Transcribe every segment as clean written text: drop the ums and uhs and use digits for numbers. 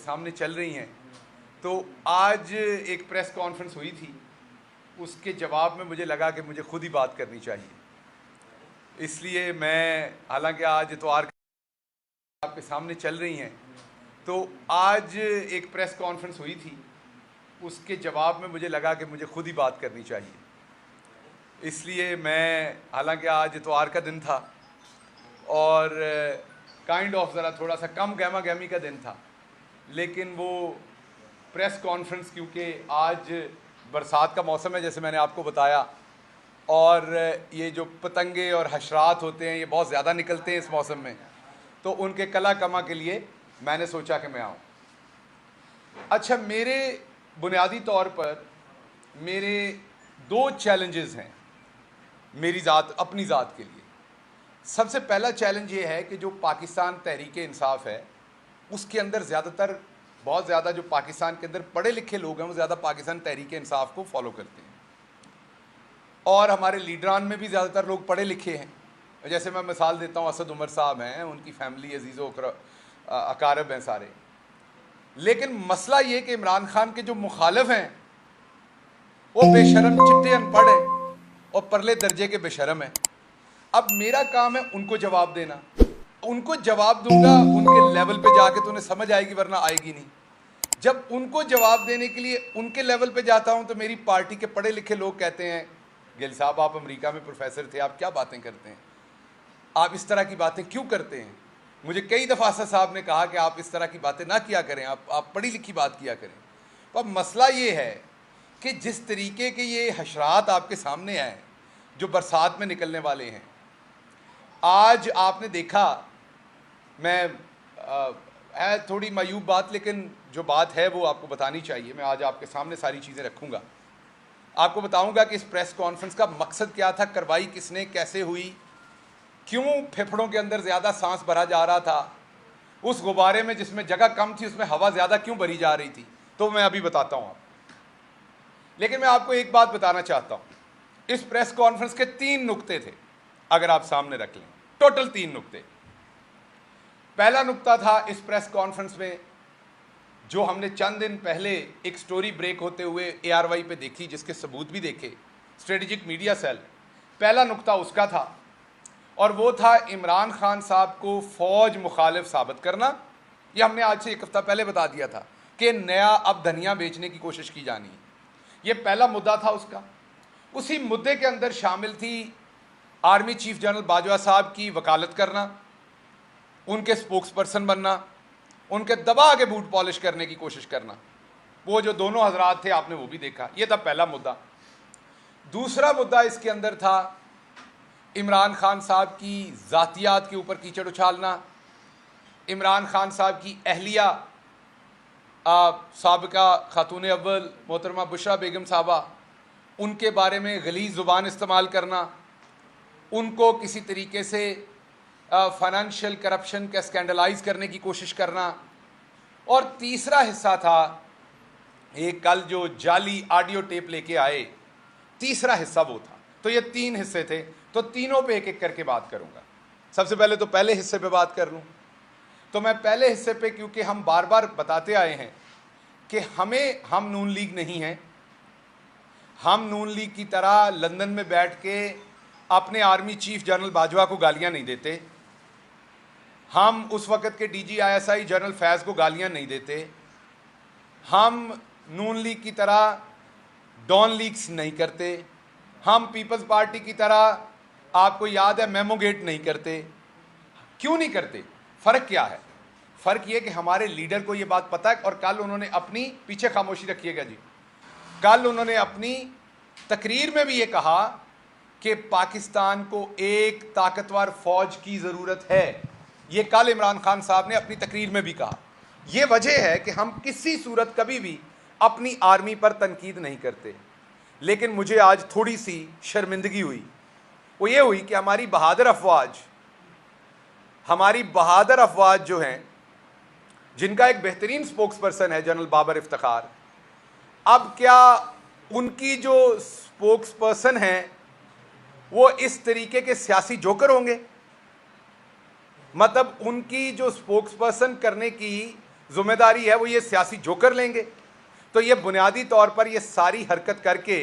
सामने चल रही हैं। तो आज एक प्रेस कॉन्फ्रेंस हुई थी, उसके जवाब में मुझे लगा कि मुझे खुद ही बात करनी चाहिए। इसलिए मैं, हालांकि आज इतवार आपके सामने चल रही हैं, तो आज एक प्रेस कॉन्फ्रेंस हुई थी, उसके जवाब में मुझे लगा कि मुझे खुद ही बात करनी चाहिए। इसलिए मैं, हालांकि आज इतवार का दिन था और काइंड ऑफ ज़रा थोड़ा सा कम गहमा गहमी का दिन था, लेकिन वो प्रेस कॉन्फ्रेंस, क्योंकि आज बरसात का मौसम है जैसे मैंने आपको बताया, और ये जो पतंगे और हशरात होते हैं ये बहुत ज़्यादा निकलते हैं इस मौसम में, तो उनके कला कमा के लिए मैंने सोचा कि मैं आऊँ। अच्छा, मेरे बुनियादी तौर पर मेरे दो चैलेंजेस हैं मेरी ज़ात, अपनी ज़ात के लिए। सबसे पहला चैलेंज ये है कि जो पाकिस्तान तहरीक इंसाफ है उसके अंदर ज़्यादातर, बहुत ज़्यादा जो पाकिस्तान के अंदर पढ़े लिखे लोग हैं वो ज़्यादा पाकिस्तान तहरीक इंसाफ को फॉलो करते हैं, और हमारे लीडरान में भी ज़्यादातर लोग पढ़े लिखे हैं। जैसे मैं मिसाल देता हूँ, असद उमर साहब हैं, उनकी फैमिली अजीज़ो अकारब हैं सारे। लेकिन मसला ये कि इमरान खान के जो मुखालिफ हैं वो बेशरम, चिट्टे, अनपढ़ हैं और परले दर्जे के बेशरम हैं। अब मेरा काम है उनको जवाब देना। उनको जवाब दूंगा उनके लेवल पे जाके तो उन्हें समझ आएगी, वरना आएगी नहीं। जब उनको जवाब देने के लिए उनके लेवल पे जाता हूं तो मेरी पार्टी के पढ़े लिखे लोग कहते हैं, गिल साहब आप अमेरिका में प्रोफेसर थे, आप क्या बातें करते हैं, आप इस तरह की बातें क्यों करते हैं। मुझे कई दफ़ा असद साहब ने कहा कि आप इस तरह की बातें ना किया करें, आप पढ़ी लिखी बात किया करें। तो अब मसला ये है कि जिस तरीके के ये हशरात आपके सामने आए जो बरसात में निकलने वाले हैं, आज आपने देखा, मैं है थोड़ी मायूब बात, लेकिन जो बात है वो आपको बतानी चाहिए। मैं आज आपके सामने सारी चीज़ें रखूँगा, आपको बताऊंगा कि इस प्रेस कॉन्फ्रेंस का मकसद क्या था, करवाई किसने, कैसे हुई, क्यों फेफड़ों के अंदर ज़्यादा सांस भरा जा रहा था, उस गुब्बारे में जिसमें जगह कम थी उसमें हवा ज़्यादा क्यों भरी जा रही थी, तो मैं अभी बताता हूँ आपको। लेकिन मैं आपको एक बात बताना चाहता हूँ, इस प्रेस कॉन्फ्रेंस के 3 नुक्ते थे, अगर आप सामने रख लें, टोटल 3 नुक्ते। पहला नुक्ता था इस प्रेस कॉन्फ्रेंस में जो हमने चंद दिन पहले एक स्टोरी ब्रेक होते हुए ARY पे देखी, जिसके सबूत भी देखे, स्ट्रेटेजिक मीडिया सेल, पहला नुक्ता उसका था, और वो था इमरान खान साहब को फौज मुखालिफ साबित करना। ये हमने आज से 1 हफ्ता पहले बता दिया था कि नया अब धनिया बेचने की कोशिश की जानी है, ये पहला मुद्दा था उसका। उसी मुद्दे के अंदर शामिल थी आर्मी चीफ जनरल बाजवा साहब की वकालत करना, उनके स्पोक्स पर्सन बनना, उनके दबा के बूट पॉलिश करने की कोशिश करना। वो जो दोनों हजरात थे आपने वो भी देखा, ये था पहला मुद्दा। दूसरा मुद्दा इसके अंदर था इमरान खान साहब की ज़ातियात के ऊपर कीचड़ उछालना, इमरान खान साहब की अहलिया साबिका खातून अव्वल मोहतरमा बुशरा बेगम साहबा, उनके बारे में गलीज़ ज़ुबान इस्तेमाल करना, उनको किसी तरीके से फाइनेंशियल करप्शन का स्कैंडलाइज करने की कोशिश करना। और तीसरा हिस्सा था एक कल जो जाली ऑडियो टेप लेके आए, तीसरा हिस्सा वो था। तो ये 3 हिस्से थे, तो तीनों पे एक एक करके बात करूंगा। सबसे पहले तो पहले हिस्से पे बात कर लूं, तो मैं पहले हिस्से पे, क्योंकि हम बार बार बताते आए हैं कि हम नून लीग नहीं हैं, हम नून लीग की तरह लंदन में बैठ के अपने आर्मी चीफ जनरल बाजवा को गालियां नहीं देते, हम उस वक़्त के DGISI जनरल फैज़ को गालियां नहीं देते, हम नून लीग की तरह डॉन लीग्स नहीं करते, हम पीपल्स पार्टी की तरह, आपको याद है, मेमोगेट नहीं करते। क्यों नहीं करते? फ़र्क क्या है? फ़र्क ये कि हमारे लीडर को ये बात पता है, और कल उन्होंने अपनी, पीछे खामोशी रखिएगा जी, कल उन्होंने अपनी तकरीर में भी ये कहा कि पाकिस्तान को एक ताकतवर फ़ौज की ज़रूरत है। ये कल इमरान खान साहब ने अपनी तकरीर में भी कहा। ये वजह है कि हम किसी सूरत कभी भी अपनी आर्मी पर तनकीद नहीं करते, लेकिन मुझे आज थोड़ी सी शर्मिंदगी हुई। वो ये हुई कि हमारी बहादुर अफवाज जो हैं, जिनका एक बेहतरीन स्पोक्स पर्सन है जनरल बाबर इफ्तिखार, अब क्या उनकी जो स्पोक्स पर्सन हैं वो इस तरीके के सियासी जोकर होंगे? मतलब उनकी जो स्पोक्स पर्सन करने की जिम्मेदारी है वो ये सियासी जोकर लेंगे। तो ये बुनियादी तौर पर ये सारी हरकत करके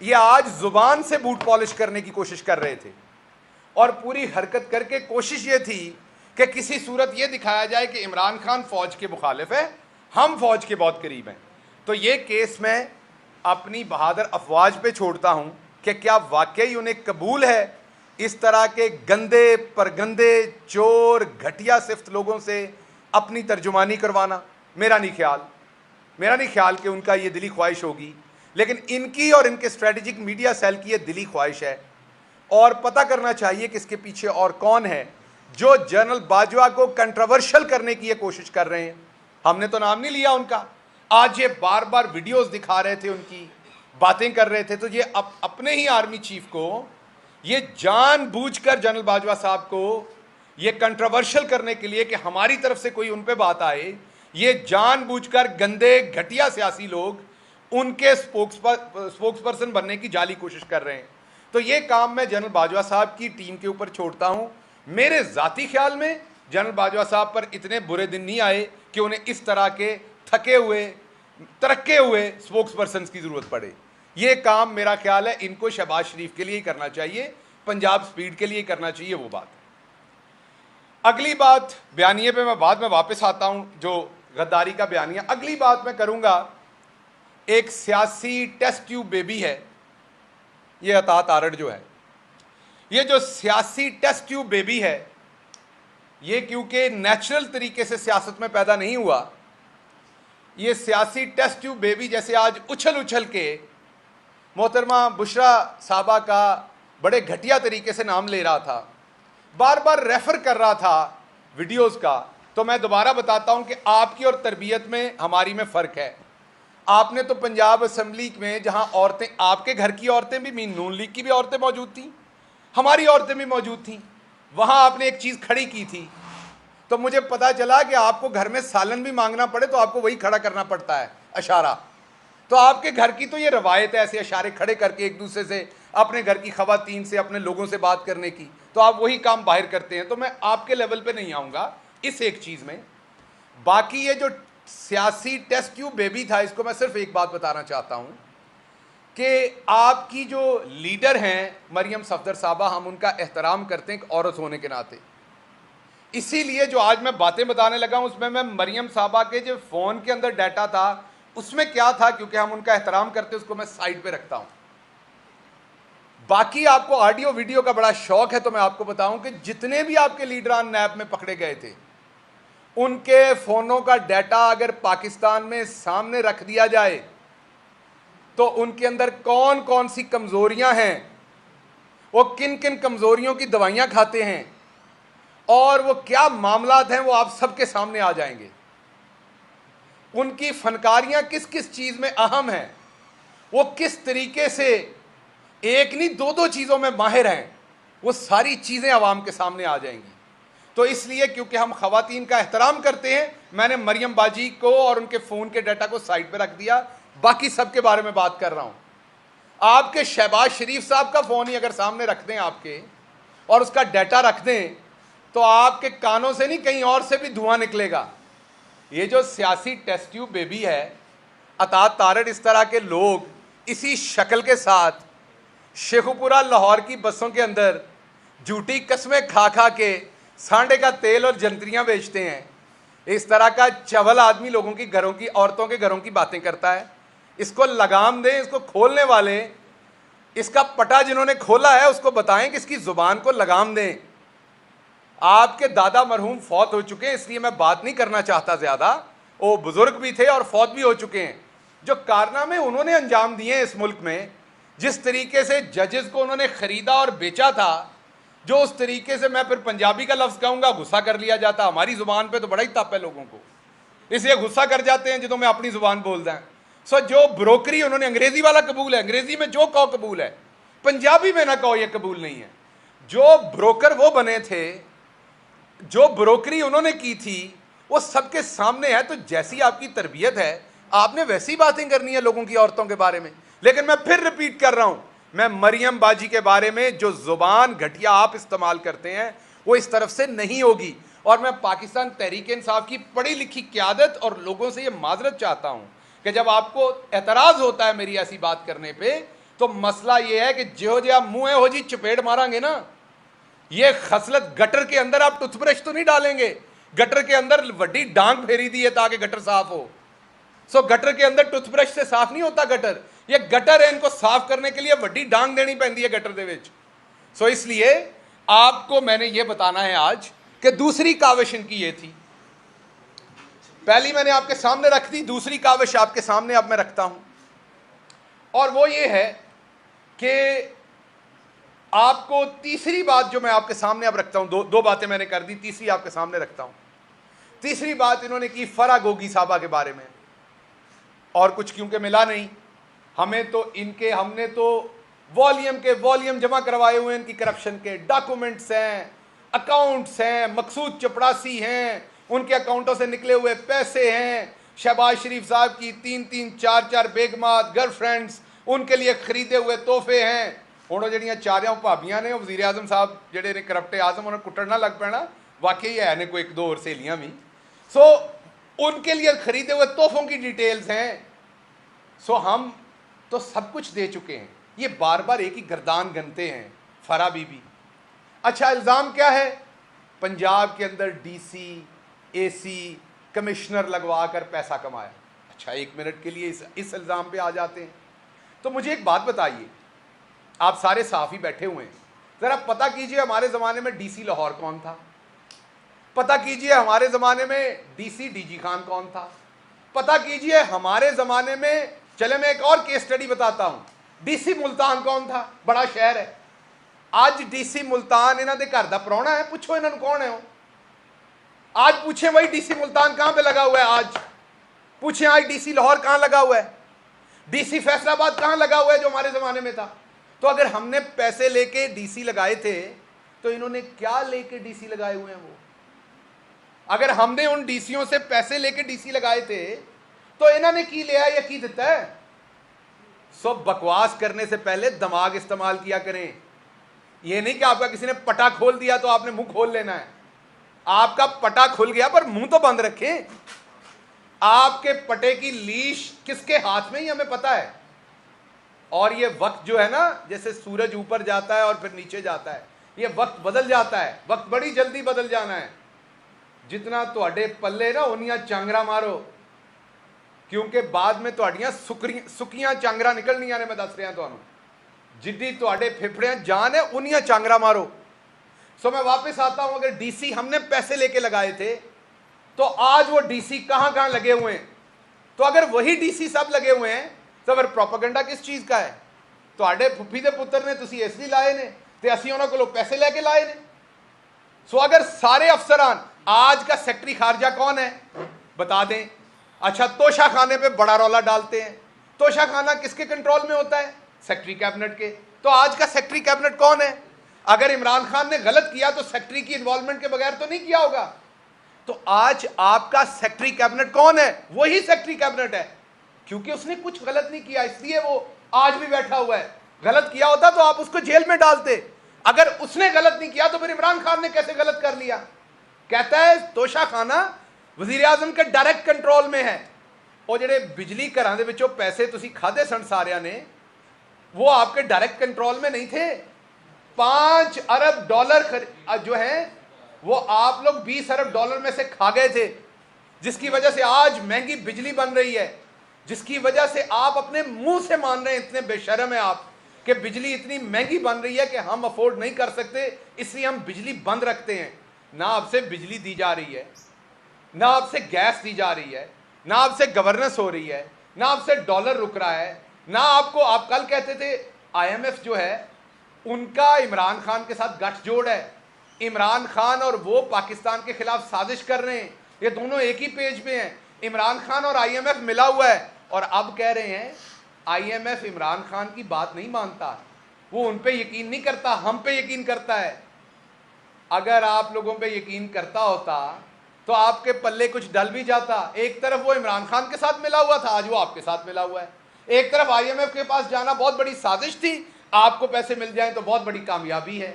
ये आज जुबान से बूट पॉलिश करने की कोशिश कर रहे थे, और पूरी हरकत करके कोशिश ये थी कि किसी सूरत ये दिखाया जाए कि इमरान खान फौज के मुखालिफ है, हम फौज के बहुत करीब हैं। तो ये केस मैं अपनी बहादुर अफवाज पे छोड़ता हूं कि क्या वाकई उन्हें कबूल है इस तरह के गंदे परगंदे चोर घटिया सिफ्त लोगों से अपनी तर्जुमानी करवाना। मेरा नहीं ख्याल कि उनका ये दिली ख्वाहिश होगी, लेकिन इनकी और इनके स्ट्रेटेजिक मीडिया सेल की ये दिली ख्वाहिश है। और पता करना चाहिए कि इसके पीछे और कौन है जो जनरल बाजवा को कंट्रोवर्शियल करने की ये कोशिश कर रहे हैं। हमने तो नाम नहीं लिया उनका, आज ये बार बार वीडियोस दिखा रहे थे, उनकी बातें कर रहे थे। तो ये अपने ही आर्मी चीफ को ये जानबूझकर जनरल बाजवा साहब को ये कंट्रोवर्शियल करने के लिए कि हमारी तरफ से कोई उन पे बात आए, ये जानबूझकर गंदे घटिया सियासी लोग उनके स्पोक्सपर्सन बनने की जाली कोशिश कर रहे हैं। तो ये काम मैं जनरल बाजवा साहब की टीम के ऊपर छोड़ता हूं। मेरे ज़ाती ख्याल में जनरल बाजवा साहब पर इतने बुरे दिन नहीं आए कि उन्हें इस तरह के थके हुए तरक्के हुए स्पोक्सपर्सन की ज़रूरत पड़े। ये काम मेरा ख्याल है इनको शहबाज शरीफ के लिए ही करना चाहिए, पंजाब स्पीड के लिए करना चाहिए। वो बात अगली बात बयानिए पे मैं बाद में वापस आता हूं, जो गद्दारी का बयानिया। अगली बात मैं करूंगा, एक सियासी टेस्ट ट्यूब बेबी है ये अता तारड़ जो है। ये जो सियासी टेस्ट ट्यूब बेबी है ये क्योंकि नेचुरल तरीके से सियासत में पैदा नहीं हुआ, ये सियासी टेस्ट ट्यूब बेबी जैसे आज उछल उछल के मोहतरमा बुशरा साहबा का बड़े घटिया तरीके से नाम ले रहा था, बार बार रेफर कर रहा था वीडियोस का। तो मैं दोबारा बताता हूं कि आपकी और तरबियत में हमारी में फ़र्क है। आपने तो पंजाब असम्बली में जहां औरतें, आपके घर की औरतें भी, मीन नून लीग की भी औरतें मौजूद थीं, हमारी औरतें भी मौजूद थीं, वहां आपने एक चीज़ खड़ी की थी। तो मुझे पता चला कि आपको घर में सालन भी मांगना पड़े तो आपको वही खड़ा करना पड़ता है, अशारा। तो आपके घर की तो ये रवायत है ऐसे इशारे खड़े करके एक दूसरे से, अपने घर की खवातीन से, अपने लोगों से बात करने की, तो आप वही काम बाहर करते हैं। तो मैं आपके लेवल पे नहीं आऊँगा इस एक चीज़ में। बाकी ये जो सियासी टेस्ट ट्यूब बेबी था, इसको मैं सिर्फ एक बात बताना चाहता हूँ कि आपकी जो लीडर हैं मरियम सफदर साहबा, हम उनका एहतराम करते हैं एक औरत होने के नाते। इसीलिए जो आज मैं बातें बताने लगा हूँ उसमें मैं मरियम साहबा के जो फ़ोन के अंदर डाटा था उसमें क्या था, क्योंकि हम उनका एहतराम करते उसको मैं साइड पे रखता हूँ। बाकी आपको ऑडियो वीडियो का बड़ा शौक है तो मैं आपको बताऊं कि जितने भी आपके लीडरान नैब में पकड़े गए थे उनके फ़ोनों का डाटा अगर पाकिस्तान में सामने रख दिया जाए तो उनके अंदर कौन कौन सी कमज़ोरियां हैं, वो किन किन कमज़ोरियों की दवाइयां खाते हैं और वो क्या मामलात हैं, वो आप सबके सामने आ जाएंगे। उनकी फनकारियां किस किस चीज़ में अहम हैं, वो किस तरीके से एक नहीं दो दो चीज़ों में माहिर हैं, वो सारी चीज़ें आवाम के सामने आ जाएंगी। तो इसलिए क्योंकि हम ख़वातीन का एहतराम करते हैं, मैंने मरियम बाजी को और उनके फ़ोन के डाटा को साइड पे रख दिया, बाकी सब के बारे में बात कर रहा हूँ। आपके शहबाज शरीफ साहब का फ़ोन ही अगर सामने रख दें आपके और उसका डाटा रख दें तो आपके कानों से नहीं कहीं और से भी धुआं निकलेगा। ये जो सियासी टेस्ट ट्यूब बेबी है अता तारड़, इस तरह के लोग इसी शक्ल के साथ शेखुपुरा लाहौर की बसों के अंदर झूठी कस्में खा खा के सांडे का तेल और जंतरियां बेचते हैं। इस तरह का चवल आदमी लोगों की घरों की, औरतों के घरों की बातें करता है। इसको लगाम दें, इसको खोलने वाले, इसका पटा जिन्होंने खोला है उसको बताएं कि इसकी ज़ुबान को लगाम दें। आपके दादा मरहूम फौत हो चुके हैं, इसलिए मैं बात नहीं करना चाहता ज़्यादा। वो बुज़ुर्ग भी थे और फौत भी हो चुके हैं। जो कारनामे उन्होंने अंजाम दिए हैं इस मुल्क में, जिस तरीके से जजेस को उन्होंने ख़रीदा और बेचा था, जो उस तरीके से, मैं फिर पंजाबी का लफ्ज़ कहूँगा, गुस्सा कर लिया जाता। हमारी ज़ुबान पे तो बड़ा ही तप है लोगों को, इसलिए गुस्सा कर जाते हैं जिਦੋਂ मैं अपनी ज़ुबान बोल दें। सो जो ब्रोकरी उन्होंने, अंग्रेज़ी वाला कबूल है, अंग्रेज़ी में जो कहो कबूल है, पंजाबी में ना कहो ये कबूल नहीं है। जो ब्रोकर वो बने थे, जो ब्रोकरी उन्होंने की थी, वो सबके सामने है। तो जैसी आपकी तरबियत है आपने वैसी बातें करनी है लोगों की, औरतों के बारे में। लेकिन मैं फिर रिपीट कर रहा हूं, मैं मरियम बाजी के बारे में जो जुबान घटिया आप इस्तेमाल करते हैं वो इस तरफ से नहीं होगी। और मैं पाकिस्तान तहरीक इंसाफ की पढ़ी लिखी क़यादत और लोगों से ये माजरत चाहता हूँ कि जब आपको एतराज़ होता है मेरी ऐसी बात करने पे, तो मसला ये है कि जो आप मुँह हो जी चपेट मारांगे ना, ये खसलत गटर के अंदर आप टूथब्रश तो नहीं डालेंगे, गटर के अंदर वड्डी डांग फेरी दी है ताकि गटर साफ हो। सो गटर के अंदर टूथब्रश से साफ नहीं होता गटर, ये गटर है, इनको साफ करने के लिए वड्डी डांग देनी पैंदी है गटर दे विच। सो इसलिए आपको मैंने ये बताना है आज कि दूसरी काविश इनकी ये थी, पहली मैंने आपके सामने रख दी, दूसरी काविश आपके सामने अब मैं रखता हूं, और वो ये है कि आपको तीसरी बात जो मैं आपके सामने अब रखता हूं, दो बातें मैंने कर दी, तीसरी आपके सामने रखता हूं। तीसरी बात इन्होंने की फरा गोगी साहबा के बारे में, और कुछ क्योंकि मिला नहीं हमें, तो हमने तो वॉल्यूम के वॉल्यूम जमा करवाए हुए इनकी करप्शन के, डॉक्यूमेंट्स हैं, अकाउंट्स हैं, मकसूद चपड़ासी हैं, उनके अकाउंटों से निकले हुए पैसे हैं, शहबाज शरीफ साहब की 3-3, 4-4 बेगमात गर्लफ्रेंड्स, उनके लिए खरीदे हुए तोहफे हैं। ਹੁਣ ਜਿਹੜੀਆਂ ਚਾਰਿਆਂ ਭਾਬੀਆਂ ਨੇ, ਉਹ ਵਜ਼ੀਰ ਆਜ਼ਮ ਸਾਹਿਬ ਜਿਹੜੇ ਨੇ ਕਰप्ट आजम, उन्हें कुटन ना लग पैना, वाकई है ने कोई एक दो और सहेलियाँ भी। सो उनके लिए खरीदे हुए तोहफों की डिटेल्स हैं। सो हम तो सब कुछ दे चुके हैं, ये बार बार एक ही गर्दान गनते हैं फरा बीबी। अच्छा, इल्ज़ाम क्या है? पंजाब के अंदर DC, AC, कमिश्नर लगवा कर पैसा कमाया। अच्छा, 1 मिनट के लिए इस इल्ज़ाम पे आ जाते हैं। तो मुझे एक बात बताइए, आप सारे साफ़ी बैठे हुए हैं, ज़रा पता कीजिए हमारे ज़माने में DC लाहौर कौन था? पता कीजिए हमारे ज़माने में DC DG खान कौन था? पता कीजिए हमारे ज़माने में, चले मैं एक और केस स्टडी बताता हूँ, DC मुल्तान कौन था? बड़ा शहर है। आज DC मुल्तान इन्हों के घर का प्राहुणा है, पूछो इन्होंने कौन है वो? आज पूछे भाई DC मुल्तान कहाँ पे लगा हुआ है? आज पूछे आज DC लाहौर कहाँ लगा हुआ है? DC फैसलाबाद कहाँ लगा हुआ है जो हमारे ज़माने में था? तो अगर हमने पैसे लेके DC लगाए थे, तो इन्होंने क्या लेके DC लगाए हुए हैं वो? अगर हमने उन DCओं से पैसे लेके DC लगाए थे, तो इन्होंने की लिया या की देता है? सब बकवास करने से पहले दिमाग इस्तेमाल किया करें। यह नहीं कि आपका किसी ने पटा खोल दिया तो आपने मुंह खोल लेना है। आपका पटा खुल गया पर मुंह तो बंद रखें। आपके पटे की लीश किसके हाथ में ही हमें पता है। और ये वक्त जो है ना, जैसे सूरज ऊपर जाता है और फिर नीचे जाता है, ये वक्त बदल जाता है, वक्त बड़ी जल्दी बदल जाना है। जितना तुहाडे पल्ले ना उन्नियां चांगरा मारो, क्योंकि बाद में तुहाडियां सुकियां चांगरा निकलनियां ने। मैं दस रहा तुहानू, जिद्दी तुहाडे फेफड़े जान है उन्नियां चांगरा मारो। सो मैं वापस आता हूं, अगर DC हमने पैसे लेके लगाए थे, तो आज वो DC कहां कहां लगे हुए हैं? तो अगर वही DC सब लगे हुए हैं, तो फिर प्रोपेगेंडा किस चीज़ का है? तुहाडे फुफी दे पुत्र ने तुसी इसलिए लाए ने, ते असीं उन्हां कोलों पैसे लेके लाए ने। सो अगर सारे अफसरान, आज का सेक्रेटरी खारजा कौन है बता दें? अच्छा, तोशा खाने पे बड़ा रौला डालते हैं। तोशा खाना किसके कंट्रोल में होता है? सेक्रेटरी कैबिनेट के। तो आज का सेक्रेटरी कैबिनेट कौन है? अगर इमरान खान ने गलत किया तो सेक्रेटरी की इन्वॉल्वमेंट के बगैर तो नहीं किया होगा। तो आज आपका सेक्रेटरी कैबिनेट कौन है? वही सेक्रेटरी कैबिनेट है, क्योंकि उसने कुछ गलत नहीं किया, इसलिए वो आज भी बैठा हुआ है। गलत किया होता तो आप उसको जेल में डालते। अगर उसने गलत नहीं किया तो फिर इमरान खान ने कैसे गलत कर लिया? कहता है तोशा खाना वजीर आजम के डायरेक्ट कंट्रोल में है। और जेडे बिजली घरां दे विचों पैसे तुसी खादे सन सारिਆਂ ने, वो आपके डायरेक्ट कंट्रोल में नहीं थे। 5 अरब डॉलर जो है वो आप लोग 20 अरब डॉलर में से खा गए थे, जिसकी वजह से आज महंगी बिजली बन रही है, जिसकी वजह से आप अपने मुंह से मान रहे हैं, इतने बेशर्म है आप, कि बिजली इतनी महंगी बन रही है कि हम अफोर्ड नहीं कर सकते, इसलिए हम बिजली बंद रखते हैं। ना आपसे बिजली दी जा रही है, ना आपसे गैस दी जा रही है, ना आपसे गवर्नेंस हो रही है, ना आपसे डॉलर रुक रहा है, ना आपको, आप कल कहते थे IMF जो है उनका इमरान खान के साथ गठजोड़ है, इमरान खान और वो पाकिस्तान के खिलाफ साजिश कर रहे हैं, ये दोनों एक ही पेज पे हैं। इमरान खान और IMF मिला हुआ है, और अब कह रहे हैं IMF इमरान खान की बात नहीं मानता, वो उन पे यकीन नहीं करता, हम पे यकीन करता है। अगर आप लोगों पे यकीन करता होता तो आपके पल्ले कुछ डल भी जाता। एक तरफ वो इमरान खान के साथ मिला हुआ था, आज वो आपके साथ मिला हुआ है। एक तरफ IMF के पास जाना बहुत बड़ी साजिश थी, आपको पैसे मिल जाएं तो बहुत बड़ी कामयाबी है।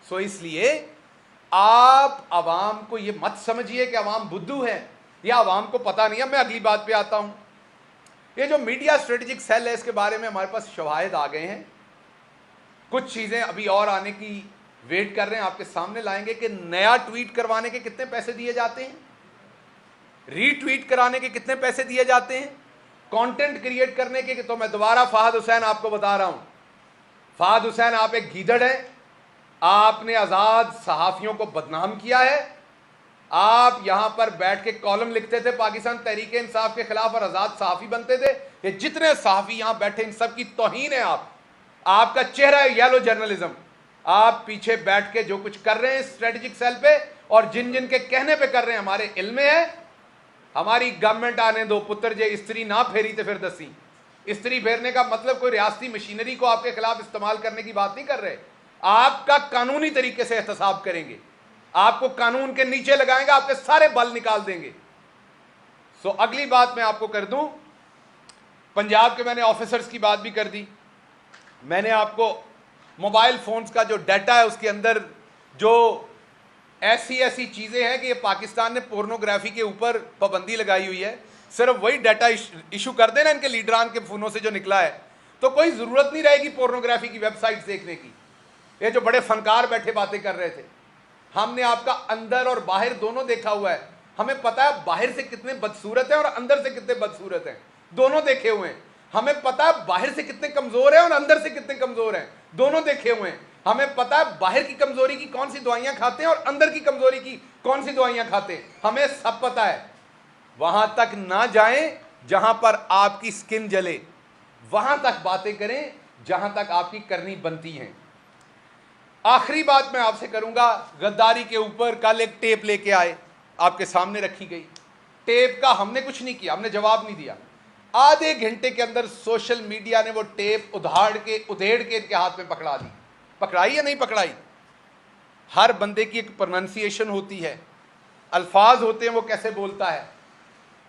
सो इसलिए आप आवाम को ये मत समझिए कि आवाम बुद्धू है या आवाम को पता नहीं है। मैं अगली बात पे आता हूं। ये जो मीडिया स्ट्रेटेजिक सेल है, इसके बारे में हमारे पास शवाहिद आ गए हैं। कुछ चीजें अभी और आने की वेट कर रहे हैं, आपके सामने लाएंगे कि नया ट्वीट करवाने के कितने पैसे दिए जाते हैं, रीट्वीट कराने के कितने पैसे दिए जाते हैं, कंटेंट क्रिएट करने के। तो मैं दोबारा फहद हुसैन आपको बता रहा हूं, फहद हुसैन आप एक गीदड़ है, आपने आजाद सहाफियों को बदनाम किया है। आप यहां पर बैठ के कॉलम लिखते थे पाकिस्तान तहरीक इंसाफ के खिलाफ और आजाद सहाफी बनते थे। ये जितने सहाफी यहां बैठे इन सब की तौहीन है। आपका चेहरा है येलो जर्नलिज्म। आप पीछे बैठ के जो कुछ कर रहे हैं स्ट्रेटेजिक सेल पे, और जिन जिन के कहने पे कर रहे हैं, हमारे इल्म में है। हमारी गवर्नमेंट आने दो पुत्र, जे स्त्री ना फेरी तो फिर दसी। स्त्री फेरने का मतलब कोई रियासती मशीनरी को आपके खिलाफ इस्तेमाल करने की बात नहीं कर रहे। आपका कानूनी तरीके से एहतसाब करेंगे, आपको कानून के नीचे लगाएंगे, आपके सारे बल निकाल देंगे। सो अगली बात मैं आपको कर दूं, पंजाब के मैंने ऑफिसर्स की बात भी कर दी। मैंने आपको मोबाइल फोन्स का जो डाटा है उसके अंदर जो ऐसी ऐसी चीजें हैं कि ये पाकिस्तान ने पोर्नोग्राफी के ऊपर पाबंदी लगाई हुई है। सिर्फ वही डाटा इशू कर देना इनके लीडरान के फोनों से जो निकला है, तो कोई जरूरत नहीं रहेगी पोर्नोग्राफी की वेबसाइट्स देखने की। ये जो बड़े फनकार बैठे बातें कर रहे थे, हमने आपका अंदर और बाहर दोनों देखा हुआ है। हमें पता है बाहर से कितने बदसूरत हैं और अंदर से कितने बदसूरत हैं, दोनों देखे हुए हैं। हमें पता है बाहर से कितने कमजोर हैं और अंदर से कितने कमजोर हैं, दोनों देखे हुए हैं। हमें पता है बाहर की कमजोरी की कौन सी दवाइयां खाते हैं और अंदर की कमजोरी की कौन सी दवाइयां खाते हैं, हमें सब पता है। वहां तक ना जाएं जहां पर आपकी स्किन जले, वहां तक बातें करें जहां तक आपकी करनी बनती है। आखिरी बात मैं आपसे करूंगा, गद्दारी के ऊपर कल एक टेप लेके आए, आपके सामने रखी गई। टेप का हमने कुछ नहीं किया, हमने जवाब नहीं दिया। आधे घंटे के अंदर सोशल मीडिया ने वो टेप उधेड़ के इनके हाथ में पकड़ा दी। पकड़ाई या नहीं पकड़ाई? हर बंदे की एक प्रोनाउंसिएशन होती है, अल्फाज होते हैं, वो कैसे बोलता है।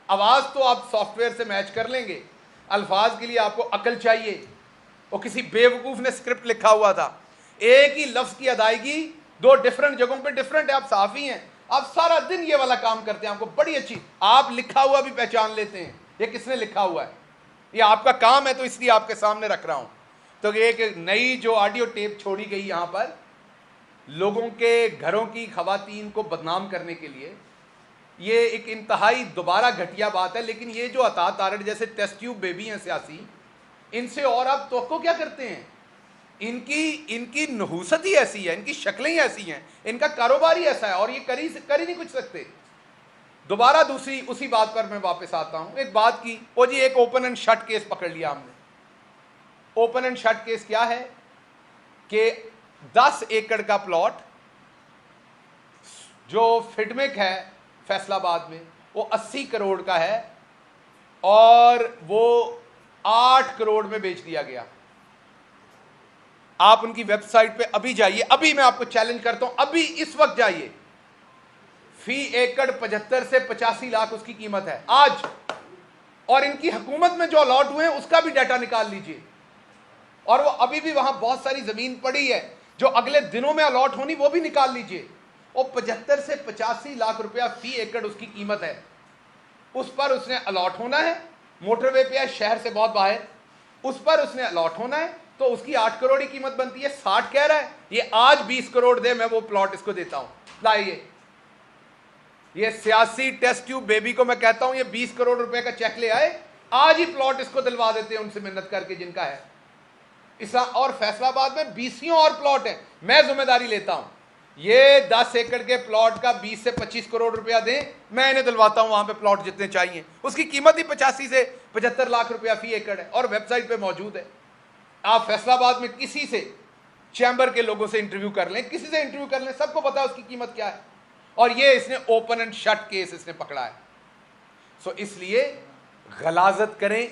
आवाज तो आप सॉफ्टवेयर से मैच कर लेंगे, अल्फाज के लिए आपको अकल चाहिए। वो किसी बेवकूफ ने स्क्रिप्ट लिखा हुआ था, एक ही लफ्ज की अदायगी दो डिफरेंट जगहों पे डिफरेंट है। आप साफी हैं, आप सारा दिन ये वाला काम करते हैं, आपको बड़ी अच्छी, आप लिखा हुआ भी पहचान लेते हैं ये किसने लिखा हुआ है। ये आपका काम है, तो इसलिए आपके सामने रख रहा हूं। तो एक नई जो ऑडियो टेप छोड़ी गई यहां पर लोगों के घरों की खवातीन को बदनाम करने के लिए, ये एक इंतहाई दोबारा घटिया बात है। लेकिन ये जो अता तारड़ जैसे टेस्ट ट्यूब बेबी हैं सियासी, इनसे और आप तवक्को क्या करते हैं? इनकी नहूसत ही ऐसी है, इनकी शक्लें ही ऐसी हैं, इनका कारोबार ही ऐसा है, और ये कर ही नहीं कुछ सकते। दोबारा दूसरी उसी बात पर मैं वापस आता हूं। एक बात की, वो जी एक ओपन एंड शट केस पकड़ लिया हमने। ओपन एंड शट केस क्या है कि 10 एकड़ का प्लॉट जो फिडमेक है फैसलाबाद में, वो 80 करोड़ का है और वो 8 करोड़ में बेच दिया गया। आप उनकी वेबसाइट पे अभी जाइए, अभी मैं आपको चैलेंज करता हूं, अभी इस वक्त जाइए। फी एकड़ 75 से 85 लाख उसकी कीमत है आज। और इनकी हुकूमत में जो अलॉट हुए हैं उसका भी डाटा निकाल लीजिए। और वो अभी भी वहां बहुत सारी जमीन पड़ी है जो अगले दिनों में अलॉट होनी, वो भी निकाल लीजिए। और 75 से 85 लाख रुपया फी एकड़ उसकी कीमत है। उस पर उसने अलॉट होना है, मोटरवे पे है, शहर से बहुत बाहर, उस पर उसने अलॉट होना है, तो उसकी 8 करोड़ की कीमत बनती है। 60 कह रहा है, ये आज 20 करोड़ दे, मैं वो प्लॉट इसको देता हूं। लाइए, ये सियासी टेस्ट ट्यूब बेबी को मैं कहता हूं, ये 20 करोड़ रुपए का चेक ले आए, आज ही प्लॉट इसको दिलवा देते हैं उनसे मिन्नत करके जिनका है। इस और फैसलाबाद में 20 और प्लॉट है, मैं जिम्मेदारी लेता हूं। ये 10 एकड़ के प्लॉट का 20 से 25 करोड़ रुपया दें, मैं इन्हें दिलवाता हूं वहां पे प्लॉट जितने चाहिए। उसकी कीमत ही 85 से 75 लाख रुपया फी एकड़ है और वेबसाइट पे मौजूद है। आप फैसलाबाद में किसी से, चैम्बर के लोगों से इंटरव्यू कर लें, किसी से इंटरव्यू कर लें, सबको पता है उसकी कीमत क्या है। और ये इसने ओपन एंड शट केस इसने पकड़ा है। सो इसलिए गलाजत करें,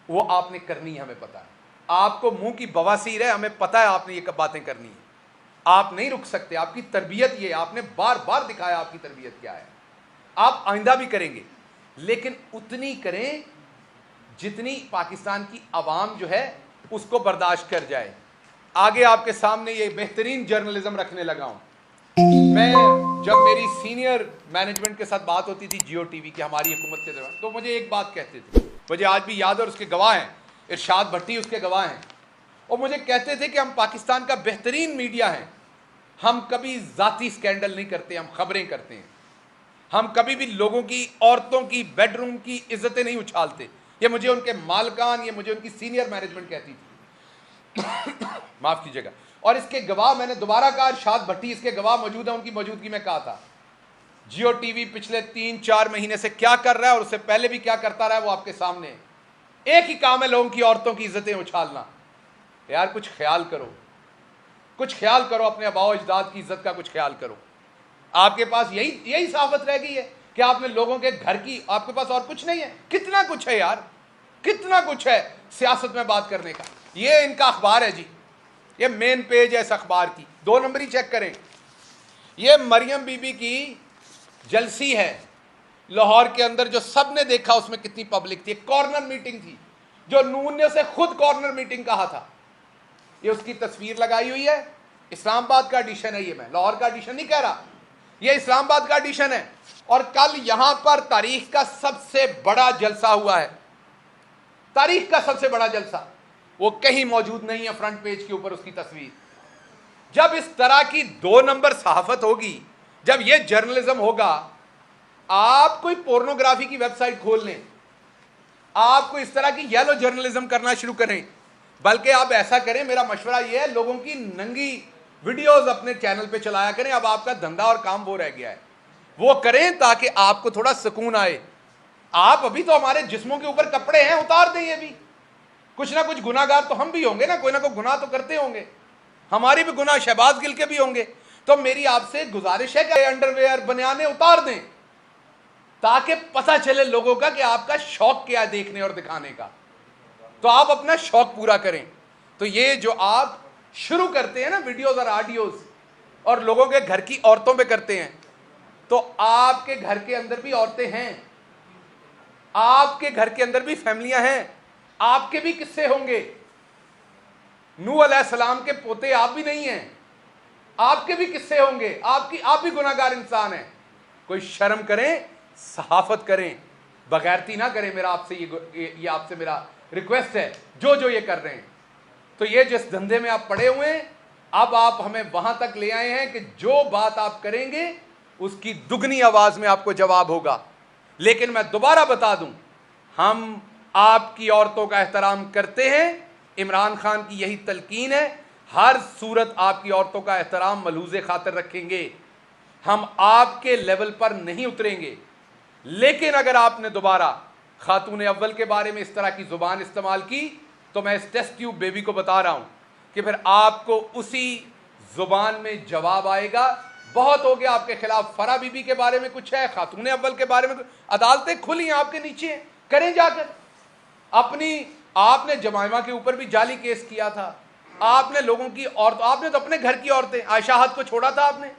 वो आपने करनी है, हमें पता है। आपको मुंह की बवासीर है, हमें पता है आपने ये बातें करनी है। आप नहीं रुक सकते, आपकी तरबियत ये, आपने बार बार दिखाया आपकी तरबियत क्या है। आप आइंदा भी करेंगे, लेकिन उतनी करें जितनी पाकिस्तान की आवाम जो है उसको बर्दाश्त कर जाए। आगे आपके सामने ये बेहतरीन जर्नलिज्म रखने लगा हूं। मैं जब मेरी सीनियर मैनेजमेंट के साथ बात होती थी जियो टीवी की हमारी हुकूमत के दौरान, तो मुझे एक बात कहते थे, मुझे आज भी याद है और उसके गवाह हैं, इरशाद भट्टी उसके गवाह हैं, और मुझे कहते थे कि हम पाकिस्तान का बेहतरीन मीडिया है, हम कभी जाती स्कैंडल नहीं करते, हम खबरें करते हैं, हम कभी भी लोगों की, औरतों की, बेडरूम की इज्जतें नहीं उछालते। ये मुझे उनके मालकान, ये मुझे उनकी सीनियर मैनेजमेंट कहती थी माफ कीजिएगा। और इसके गवाह मैंने दोबारा कहा, इरशाद भट्टी इसके गवाह मौजूद है, उनकी मौजूदगी में कहा था जियो टीवी पिछले 3-4 महीने से क्या कर रहा है और उससे पहले भी क्या करता रहा है वो आपके सामने है। एक ही काम है लोगों की, औरतों की इज्जतें उछालना। यार कुछ ख्याल करो, कुछ ख्याल करो, अपने आबाओ अजदाद की इज्जत का कुछ ख्याल करो। आपके पास यही साफत रह गई है कि आपने लोगों के घर की, आपके पास और कुछ नहीं है। कितना कुछ है यार, कितना कुछ है सियासत में बात करने का। ये इनका अखबार है जी, ये मेन पेज है इस अखबार की, 2 नंबरी चेक करें। ये मरियम बीबी की जलसी है लाहौर के अंदर, जो सबने देखा उसमें कितनी पब्लिक थी। कॉर्नर मीटिंग थी जो नून ने उसे खुद कॉर्नर मीटिंग कहा था। ये उसकी तस्वीर लगाई हुई है, इस्लामाबाद का एडिशन है ये, मैं लाहौर का एडिशन नहीं कह रहा, ये इस्लामाबाद का एडिशन है। और कल यहां पर तारीख का सबसे बड़ा जलसा हुआ है, तारीख का सबसे बड़ा जलसा, वो कहीं मौजूद नहीं है फ्रंट पेज के ऊपर उसकी तस्वीर। जब इस तरह की 2 नंबर सहाफत होगी, जब ये जर्नलिज्म होगा, आप कोई पोर्नोग्राफी की वेबसाइट खोल लें, आपको इस तरह की येलो जर्नलिज्म करना शुरू करें, बल्कि आप ऐसा करें, मेरा मशवरा यह है, लोगों की नंगी वीडियोस अपने चैनल पे चलाया करें। अब आपका धंधा और काम वो रह गया है, वो करें ताकि आपको थोड़ा सुकून आए। आप अभी तो हमारे जिस्मों के ऊपर कपड़े हैं, उतार दें। ये भी कुछ ना कुछ गुनाहगार तो हम भी होंगे ना कोई गुनाह तो करते होंगे, हमारी भी गुनाह शहबाज गिल के भी होंगे। तो मेरी आपसे गुजारिश है कि अंडरवेयर बनियाने उतार दें, ताकि पता चले लोगों का कि आपका शौक क्या है देखने और दिखाने का, तो आप अपना शौक पूरा करें। तो ये जो आप शुरू करते हैं ना वीडियोस और ऑडियोज, और लोगों के घर की औरतों पे करते हैं, तो आपके घर के अंदर भी औरतें हैं, आपके घर के अंदर भी फैमिलियां हैं, आपके भी किस्से होंगे। नूह अलैहिस्सलाम के पोते आप भी नहीं हैं, आपके भी किस्से होंगे, आप भी गुनाहगार इंसान हैं। कोई शर्म करें, सहाफत करें, बगैरती ना करें। मेरा आपसे ये आपसे मेरा रिक्वेस्ट है, जो ये कर रहे हैं। तो ये जिस धंधे में आप पड़े हुए हैं, अब आप हमें वहां तक ले आए हैं कि जो बात आप करेंगे उसकी दुगनी आवाज में आपको जवाब होगा। लेकिन मैं दोबारा बता दूं, हम आपकी औरतों का एहतराम करते हैं, इमरान खान की यही तलकीन है, हर सूरत आपकी औरतों का एहतराम मलूज़े खातिर रखेंगे, हम आपके लेवल पर नहीं उतरेंगे। लेकिन अगर आपने दोबारा खातून अव्वल के बारे में इस तरह की जुबान इस्तेमाल की, तो मैं इस टेस्ट ट्यूब बेबी को बता रहा हूं कि फिर आपको उसी जुबान में जवाब आएगा। बहुत हो गया आपके खिलाफ, फरा बीबी के बारे में कुछ है, खातून अव्वल के बारे में, अदालतें खुली हैं आपके नीचे, करें जाकर। आपने जमाइमा के ऊपर भी जाली केस किया था, आपने लोगों की आपने तो अपने घर की औरतें, आयशा आहद को छोड़ा था आपने,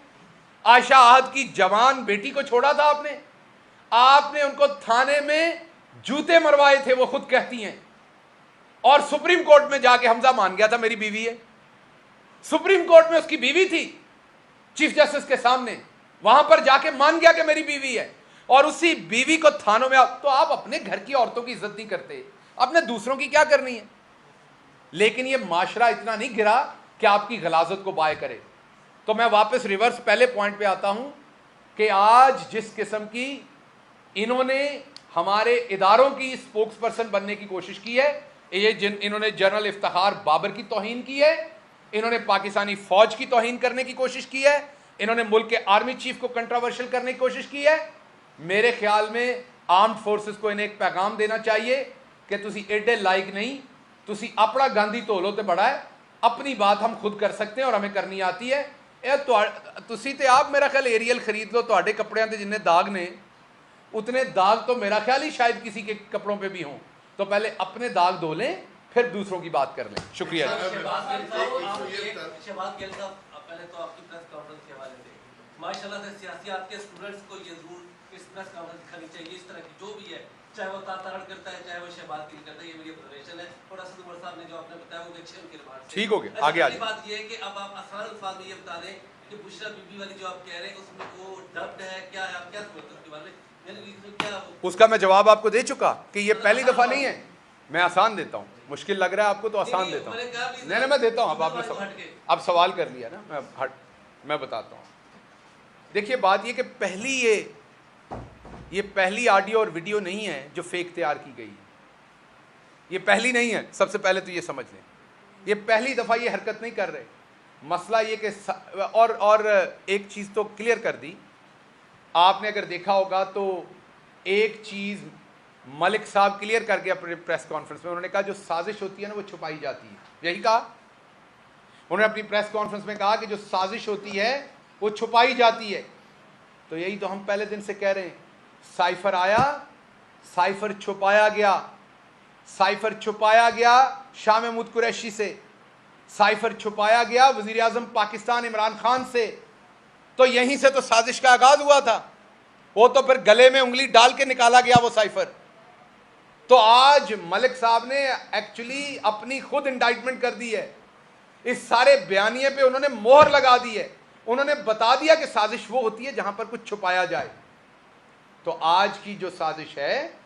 आयशा आहद की जवान बेटी को छोड़ा था आपने उनको थाने में जूते मरवाए थे, वो खुद कहती हैं। और सुप्रीम कोर्ट में जाके हमजा मान गया था मेरी बीवी है, सुप्रीम कोर्ट में उसकी बीवी थी, चीफ जस्टिस के सामने, वहां पर जाके मान गया कि मेरी बीवी है। और उसी बीवी को थानों में तो आप अपने घर की औरतों की इज्जत नहीं करते, अपने दूसरों की क्या करनी है। लेकिन ये माशरा इतना नहीं गिरा कि आपकी गलाजत को बाय करे। तो मैं वापस रिवर्स पहले पॉइंट पे आता हूं कि आज जिस किस्म की इन्होंने हमारे इदारों की स्पोक्स पर्सन बनने की कोशिश की है, इन्होंने जनरल इफ्तिखार बाबर की तौहीन की है, इन्होंने पाकिस्तानी फौज की तौहीन करने की कोशिश की है, इन्होंने मुल्क के आर्मी चीफ को कंट्रोवर्शियल करने की कोशिश की है। मेरे ख्याल में आर्म्ड फोर्सेस को इन्हें एक पैगाम देना चाहिए कि तुसी एडे लाइक नहीं, तुसी अपना गांधी धो लो तो बड़ा है, अपनी बात हम खुद कर सकते हैं और हमें करनी आती है। तुसी ते आप मेरा ख्याल एरियल खरीद लो, तो कपड़े ते जिन्ने दाग ने उतने दाग तो मेरा ख्याल ही शायद किसी के कपड़ों पे भी हों। तो पहले अपने दाग धो लें, फिर दूसरों की बात कर लें। शुक्रिया। पहले तो आपकी प्रेस कॉन्फ्रेंस के हवाले से माशाल्लाह से सियासी आपके स्टूडेंट्स को ये जरूर इस प्रेस कॉन्फ्रेंस दिखानी चाहिए, इस तरह की जो भी है चाहे वो तारण करता है, चाहे वो शहबाज गिल करता है, ये मेरी ऑब्जर्वेशन है। और असद उमर साहब ने जो आपने बताया वो अच्छे उनके रिमार्क से। ठीक हो गया, आगे आ जाइए। बात ये है कि अब आप आसान अल्फाज में ये बता दें कि बुशरा बीबी वाली जो आप कह रहे हैं उसमें वो डब्ड है, क्या है, आप क्या समझते हैं उसके बारे में? क्या उसका मैं जवाब आपको दे चुका कि ये पहली दफा नहीं है। मैं आसान देता हूँ, मुश्किल लग रहा है आपको तो आसान देता हूँ। नहीं, मैं देता हूँ। अब आपने अब सवाल कर लिया ना, मैं बताता हूँ। देखिए, बात ये कि ये पहली ऑडियो और वीडियो नहीं है जो फेक तैयार की गई है। ये पहली नहीं है, सबसे पहले तो ये समझ लें। ये पहली दफ़ा ये हरकत नहीं कर रहे। मसला ये कि और एक चीज़ तो क्लियर कर दी आपने, अगर देखा होगा तो एक चीज़ मलिक साहब क्लियर करके अपने प्रेस कॉन्फ्रेंस में उन्होंने कहा जो साजिश होती है ना वो छुपाई जाती है। यही कहा उन्होंने अपनी प्रेस कॉन्फ्रेंस में, कहा कि जो साजिश होती है वो छुपाई जाती है। तो यही तो हम पहले दिन से कह रहे हैं। साइफर आया, साइफर छुपाया गया, साइफर छुपाया गया शाह महमूद कुरैशी से, साइफर छुपाया गया वज़ीर आज़म पाकिस्तान इमरान खान से। तो यहीं से तो साजिश का आगाज हुआ था। वो तो फिर गले में उंगली डाल के निकाला गया वो साइफर। तो आज मलिक साहब ने एक्चुअली अपनी खुद इंडाइटमेंट कर दी है। इस सारे बयानिए पे उन्होंने मोहर लगा दी है। उन्होंने बता दिया कि साजिश वो होती है जहां पर कुछ छुपाया जाए। तो आज की जो साजिश है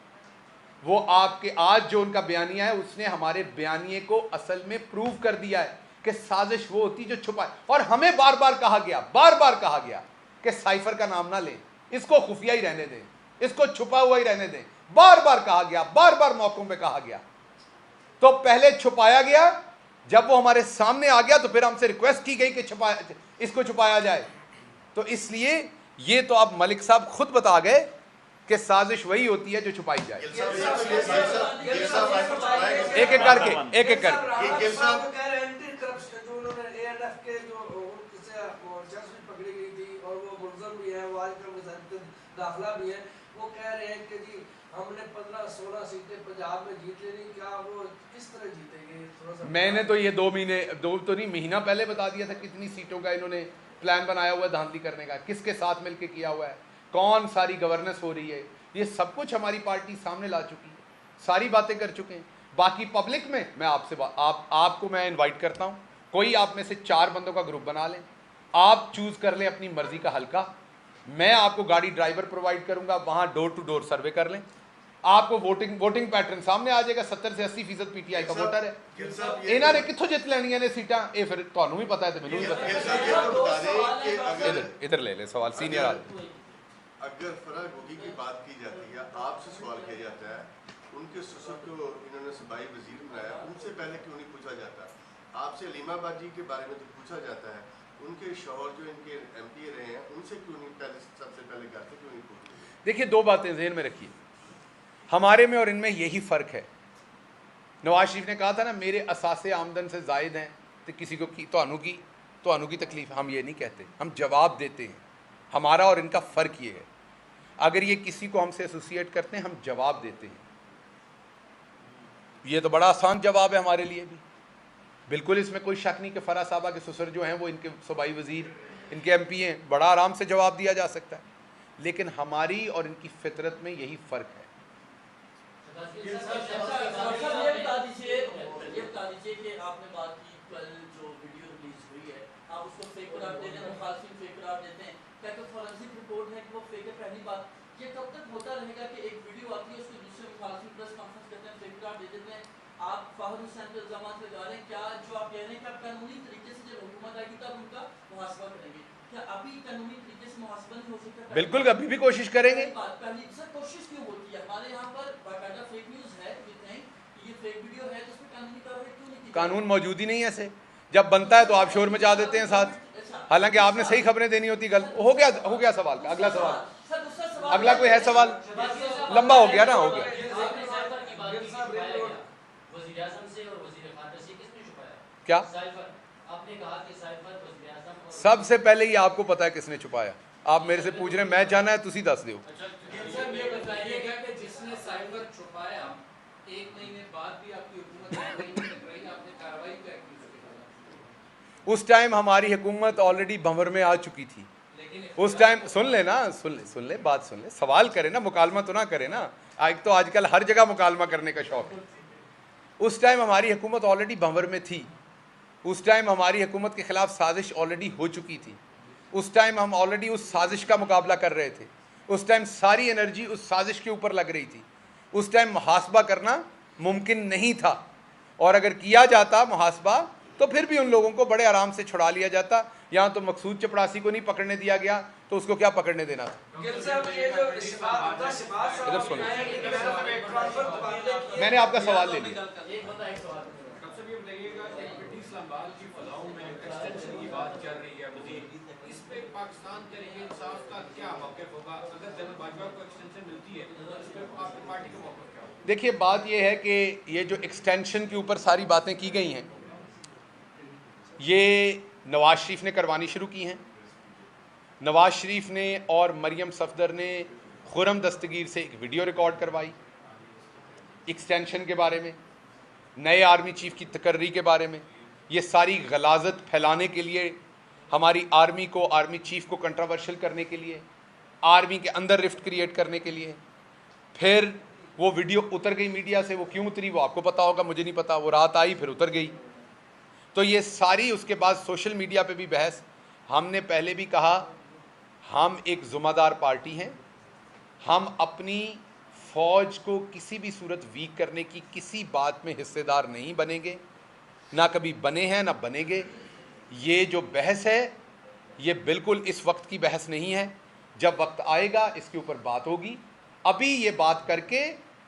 वो आपके, आज जो उनका बयानिया है उसने हमारे बयानिए को असल में प्रूव कर दिया है कि साजिश वो होती जो छुपाए। और हमें बार बार कहा गया कि साइफर का नाम ना लें, इसको खुफिया ही रहने दें, इसको छुपा हुआ ही रहने दें। बार बार कहा गया, बार बार मौकों पे कहा गया। तो पहले छुपाया गया, जब वो हमारे सामने आ गया तो फिर हमसे रिक्वेस्ट की गई कि इसको छुपाया जाए। तो इसलिए ये तो अब मलिक साहब खुद बता गए कि साजिश वही होती है जो छुपाई जाए। एक एक करके दाखिला भी है, वो कह रहे हैं कि जी हमने 15-16 सीटें पंजाब में जीत लेनी, क्या वो किस तरह जीतेंगे? मैंने तो ये 2 महीना पहले बता दिया था कितनी सीटों का इन्होंने प्लान बनाया हुआ है धांधली करने का, किसके साथ मिलकर किया हुआ है, कौन सारी गवर्नेंस हो रही है, ये सब कुछ हमारी पार्टी सामने ला चुकी है, सारी बातें कर चुके हैं। बाकी पब्लिक में मैं आपको मैं इनवाइट करता हूँ, कोई आप में से 4 बंदों का ग्रुप बना लें, आप चूज़ कर लें अपनी मर्जी का हल्का, मैं आपको गाड़ी ड्राइवर प्रोवाइड करूंगा, वहां डोर टू डोर सर्वे कर लें, आपको वोटिंग पैटर्न सामने आ जाएगा। 70 से 80% पीटीआई का वोटर है। इन्होंने कितों जित लेनिया ने सीटां, ये फिर तुहानू भी पता है तो मैनू भी पता है। इधर ले ले सवाल सीनियर आदमी। अगर फराग होगी की बात की जाती है, आपसे सवाल किया जाता है, उनके ससुर को इन्होंने सूबाई वजीर बनाया, उनसे पहले क्यों नहीं पूछा जाता? आपसे अलीमाबाद जी के बारे में तो पूछा जाता है, उनके शौहर जो इनके एमपी रहे हैं उनसे क्यों नहीं सबसे पहले घर से क्यों नहीं पूछते? देखिए, 2 बातें ज़हन में रखिए, हमारे में और इनमें यही फ़र्क है। नवाज शरीफ ने कहा था ना, मेरे असासे आमदन से जायद हैं तो किसी को तुहानू की तकलीफ, हम ये नहीं कहते, हम जवाब देते हैं। हमारा और इनका फ़र्क ये है, अगर ये किसी को हमसे एसोसिएट करते हैं हम जवाब देते हैं। ये तो बड़ा आसान जवाब है हमारे लिए भी, बिल्कुल इसमें कोई शक नहीं कि फरा साहबा के ससुर जो हैं वो इनके सूबाई वज़ीर, इनके एमपी हैं, बड़ा आराम से जवाब दिया जा सकता है। लेकिन हमारी और इनकी फितरत में यही फ़र्क है। ये कब तक होता रहेगा कि एक वीडियो आती है, उसके दूसरे मुखालिफिन प्रेस कॉन्फ्रेंस करते हैं, फेक करार दे देते हैं? आप फाहद हुसैन पे इल्जाम लगा रहे हैं, क्या जो आप कह रहे हैं कि आप कानूनी तरीके से जब हुकूमत आएगी तब उनका मुहासबा करेंगे, क्या अभी कानूनी तरीके से मुहासबा नहीं हो सकता? बिल्कुल, अभी भी कोशिश करेंगे। पहली सर कोशिश क्यों होती है? हमारे यहाँ पर बाकायदा फेक न्यूज़ है, ये फेक वीडियो है, तो उसमें कानूनी कार्रवाई क्यों नहीं की? कानून मौजूद ही नहीं है ऐसे, जब बनता है तो आप शोर मचा देते हैं साथ, हालांकि आपने सही खबरें देनी होती। गलत हो गया सवाल का। अगला सवाल, अगला कोई है सवाल? लंबा हो गया ना, हो गया। क्या सबसे पहले ही आपको पता है किसने छुपाया? आप मेरे से पूछ रहे हैं, मैं जाना है तुसी दस दो। उस टाइम हमारी हुकूमत ऑलरेडी भंवर में आ चुकी थी। उस टाइम सुन ले, बात सुन ले, सवाल करे ना, मुकालमा तो ना करे ना। आज तो आजकल हर जगह मुकालमा करने का शौक है। उस टाइम हमारी हुकूमत ऑलरेडी भंवर में थी, उस टाइम हमारी हुकूमत के ख़िलाफ़ साजिश ऑलरेडी हो चुकी थी, उस टाइम हम ऑलरेडी उस साजिश का मुकाबला कर रहे थे, उस टाइम सारी एनर्जी उस साजिश के ऊपर लग रही थी, उस टाइम मुहासबा करना मुमकिन नहीं था, और अगर किया जाता मुहासबा तो फिर भी उन लोगों को बड़े आराम से छुड़ा लिया जाता। यहाँ तो मकसूद चपड़ासी को नहीं पकड़ने दिया गया, तो उसको क्या पकड़ने देना था। इधर सुनो, मैंने आपका सवाल ले लिया। पाकिस्तान तहरीक इंसाफ का क्या मौक़िफ़ होगा अगर जनरल बाजवा को एक्सटेंशन मिलती है, तो इस पर आपकी पार्टी का मौक़िफ़ क्या होगा? देखिए, बात यह है कि ये जो एक्सटेंशन के ऊपर सारी बातें की गई हैं, ये नवाज शरीफ ने करवानी शुरू की हैं। नवाज शरीफ ने और मरियम सफदर ने खुर्रम दस्तगीर से एक वीडियो रिकॉर्ड करवाई एक्सटेंशन के बारे में, नए आर्मी चीफ की तकर्री के बारे में। ये सारी गलाजत फैलाने के लिए, हमारी आर्मी को, आर्मी चीफ को कंट्रोवर्शियल करने के लिए, आर्मी के अंदर रिफ्ट क्रिएट करने के लिए। फिर वो वीडियो उतर गई मीडिया से। वो क्यों उतरी वो आपको पता होगा, मुझे नहीं पता। वो रात आई फिर उतर गई। तो ये सारी, उसके बाद सोशल मीडिया पे भी बहस। हमने पहले भी कहा, हम एक ज़िम्मेदार पार्टी हैं, हम अपनी फ़ौज को किसी भी सूरत वीक करने की किसी बात में हिस्सेदार नहीं बनेंगे, ना कभी बने हैं ना बनेंगे। ये जो बहस है ये बिल्कुल इस वक्त की बहस नहीं है, जब वक्त आएगा इसके ऊपर बात होगी। अभी ये बात करके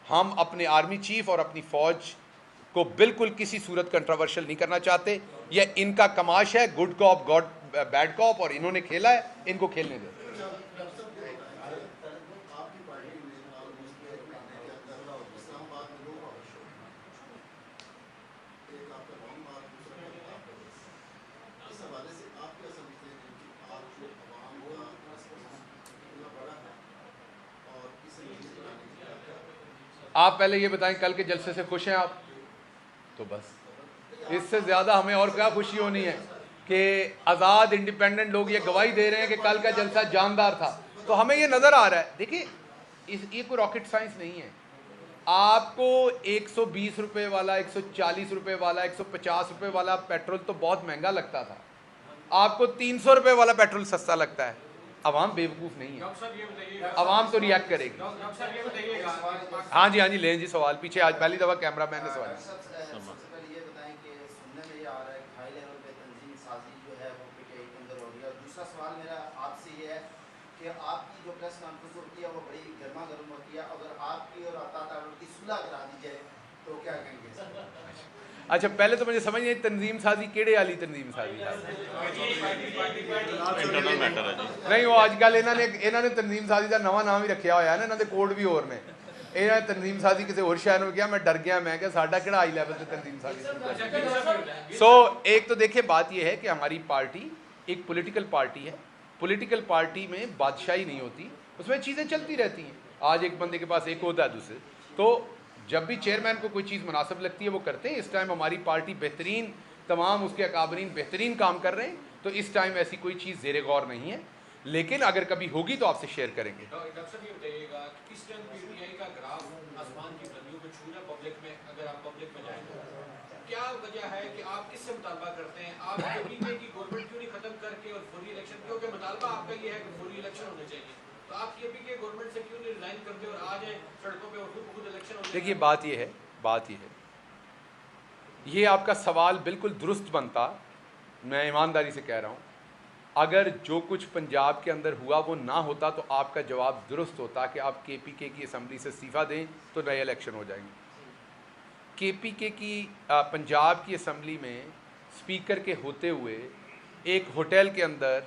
हम अपने आर्मी चीफ और अपनी फ़ौज को बिल्कुल किसी सूरत कंट्रोवर्शियल नहीं करना चाहते। यह इनका कमाश है, good cop God bad cop, और इन्होंने खेला है, इनको खेलने दो। आप पहले ये बताएं, कल के जलसे से खुश हैं आप? तो बस इससे ज़्यादा हमें और क्या खुशी होनी है कि आज़ाद इंडिपेंडेंट लोग ये गवाही दे रहे हैं कि कल का जलसा जानदार था। तो हमें ये नज़र आ रहा है। देखिए, ये कोई रॉकेट साइंस नहीं है। आपको 120 रुपये वाला, 140 रुपये वाला, 150 रुपये वाला पेट्रोल तो बहुत महंगा लगता था, आपको 300 रुपये वाला पेट्रोल सस्ता लगता है। अवाम बेवकूफ़ नहीं है, अवाम तो रिएक्ट करेगी। हाँ जी लें जी सवाल पीछे। आज पहली दफ़ा कैमरा मैन ने सवाल। सबसे पहले ये बताएं कि सुनने में ये आ रहा है कि हाई लेवल पे तंजीम साजी जो है वो पीटीआई के अंदर हो रही है। और दूसरा सवाल मेरा आपसे ये है कि आपकी जो प्रेस कॉन्फ्रेंस होती है वो बड़ी गर्मा गर्म होती है, अगर आपकी और अता तारुल की सुलह करा दी जाए तो क्या कहेंगे? अच्छा, पहले तो मुझे समझ नहीं तंजीम साजी केड़े वाली तंजीम साजी नहीं। वो अजकल इन्होंने तंजीम साजी का नवा नाम ही रखा हुआ है ना, इन्होंने कोड भी होर ने। इन्होंने तंजीम साजी किसी और शहर में किया, मैं डर गया। मैं क्या साडा केड़ा हाई लेवल से तंजीम साजी। सो एक तो देखिए, बात यह है कि हमारी पार्टी एक पॉलिटिकल पार्टी है। पॉलिटिकल पार्टी में बादशाही नहीं होती, उसमें चीज़ें चलती रहती हैं। आज एक बंदे के पास एक होता है, दूसरे तो जब भी चेयरमैन को कोई चीज़ मुनासिब लगती है वो करते हैं। इस टाइम हमारी पार्टी बेहतरीन, तमाम उसके अकाबरीन बेहतरीन काम कर रहे हैं, तो इस टाइम ऐसी कोई चीज़ ज़ेरे गौर नहीं है, लेकिन अगर कभी होगी तो आपसे शेयर करेंगे। डॉक्टर साहब ये बताइएगा कि इस टाइम पीटीआई का ग्राफ आसमान की बुलंदियों पे छू रहा है पब्लिक में, अगर आप पब्लिक में जाएं तो क्या वजह है कि आप किससे मुतालबा करते हैं? आप पीटीआई की गवर्नमेंट क्यों नहीं खत्म करके और फौरी इलेक्शन, क्योंकि मुतालबा आपका ये है कि फौरी इलेक्शन होने चाहिए, तो आप ये भी गवर्नमेंट से क्यों नहीं रिजाइन करते और आ जाए सड़कों पे और खुद इलेक्शन हो जाए? देखिए, बात यह है, ये आपका सवाल बिल्कुल दुरुस्त बनता, मैं ईमानदारी से कह रहा हूँ। अगर जो कुछ पंजाब के अंदर हुआ वो ना होता तो आपका जवाब दुरुस्त होता कि आप केपीके की असम्बली से इस्तीफ़ा दें तो नए इलेक्शन हो जाएंगे। केपीके की पंजाब की असम्बली में स्पीकर के होते हुए एक होटल के अंदर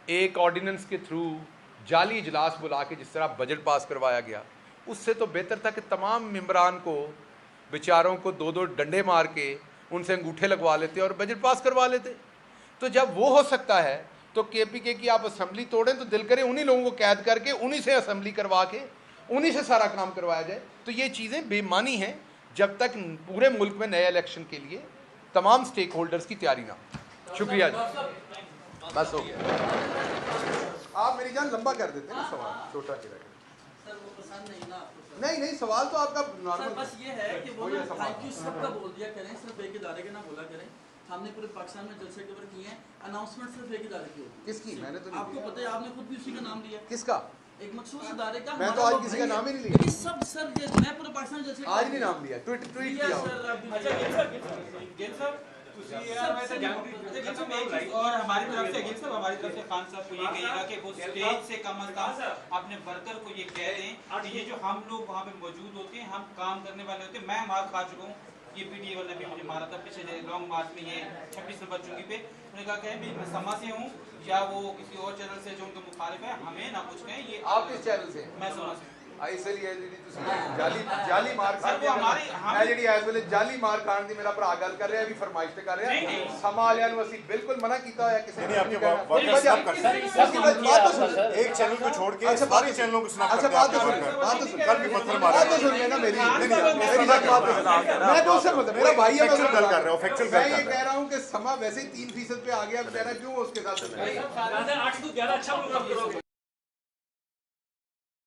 एक ऑर्डिनेंस के थ्रू जाली इजलास बुला के जिस तरह बजट पास करवाया गया, उससे तो बेहतर था कि तमाम मेंबरान को, बेचारों को दो दो डंडे मार के उनसे अंगूठे लगवा लेते और बजट पास करवा लेते। तो जब वो हो सकता है तो केपीके की आप असम्बली तोड़ें तो दिल करे उन्हीं लोगों को कैद करके उन्हीं से असम्बली करवा के उन्हीं से सारा काम करवाया जाए। तो ये चीज़ें बेमानी हैं जब तक पूरे मुल्क में नए इलेक्शन के लिए तमाम स्टेक होल्डर्स की तैयारी ना हो। शुक्रिया जी, बस हो गया। आप मेरी जान लंबा कर देते हैं ना सवाल, छोटा किया। सर वो पसंद नहीं ना आपको। नहीं नहीं, सवाल तो आपका सर नॉर्मल बस ये है कि वो कोई ना ऐसा थैंक बात यू सबका बोल दिया करें, सिर्फ एक इदारे के ना बोला करें। हमने पूरे पाकिस्तान में जलसे कवर किए हैं, अनाउंसमेंट सिर्फ एक इदारे की होती है। किसकी? मैंने तो नहीं आपको किया। पता है, आपने खुद भी उसी का नाम लिया, किसका? एक मखसूस इदारे का। मैं तो हमारा आज वो किसी का भाई नाम ही है। नहीं लिया। लेकिन सब सर ये मैं पूरे पाकिस्तान में जलसे आज नहीं नाम लिया, ट्वीट लिया किया सर। आप भी अच्छा लिया। गिल साहब और हमारी तरफ से गिल साहब, हमारी तरफ से खान साहब को ये कहिएगा कि वो स्टेज से कम अज कम अपने वर्कर को ये कह दें कि ये जो हम लोग वहाँ पे मौजूद होते हैं, हम काम करने वाले होते हैं। मैं मार खा चुका हूँ, ये पीटीए वाले भी मुझे मारा था पिछले लॉन्ग मार्च में, ये 26 नंबर चुंगी पे। उन्होंने कहा कि मैं समा से हूँ या वो किसी और चैनल से जो उनके मुखालिफ है, हमें ना कुछ कहें। ये आप किस चैनल से? मैं समा से। इसलिए जाली मार खान दी मैं जी इस वे जाली मार खान दी मेरा भरा गल कर रहा भी फरमाइश ते कर रहा है। समा वालियां नु असि बिल्कुल मना कीता होया किसी ने आपके एक चैनल को छोड़ के अच्छा सारे चैनलों को स्नैप अच्छा करके बात तो आपके सुन, वर्कर कल भी पत्थर मारे। बात तो सुनिए ना मेरी बात तो सुना। मैं तो उससे मतलब मेरा भाई है, मैं फैक्चुअल गल कर रहा हूं, फैक्चुअल गल मैं कर ये रहा कह रहा हूं कि समा वैसे ही 3% पे आ गया, बेचारा क्यों उसके साथ? 8 से 11 अच्छा प्रोग्राम करोगे।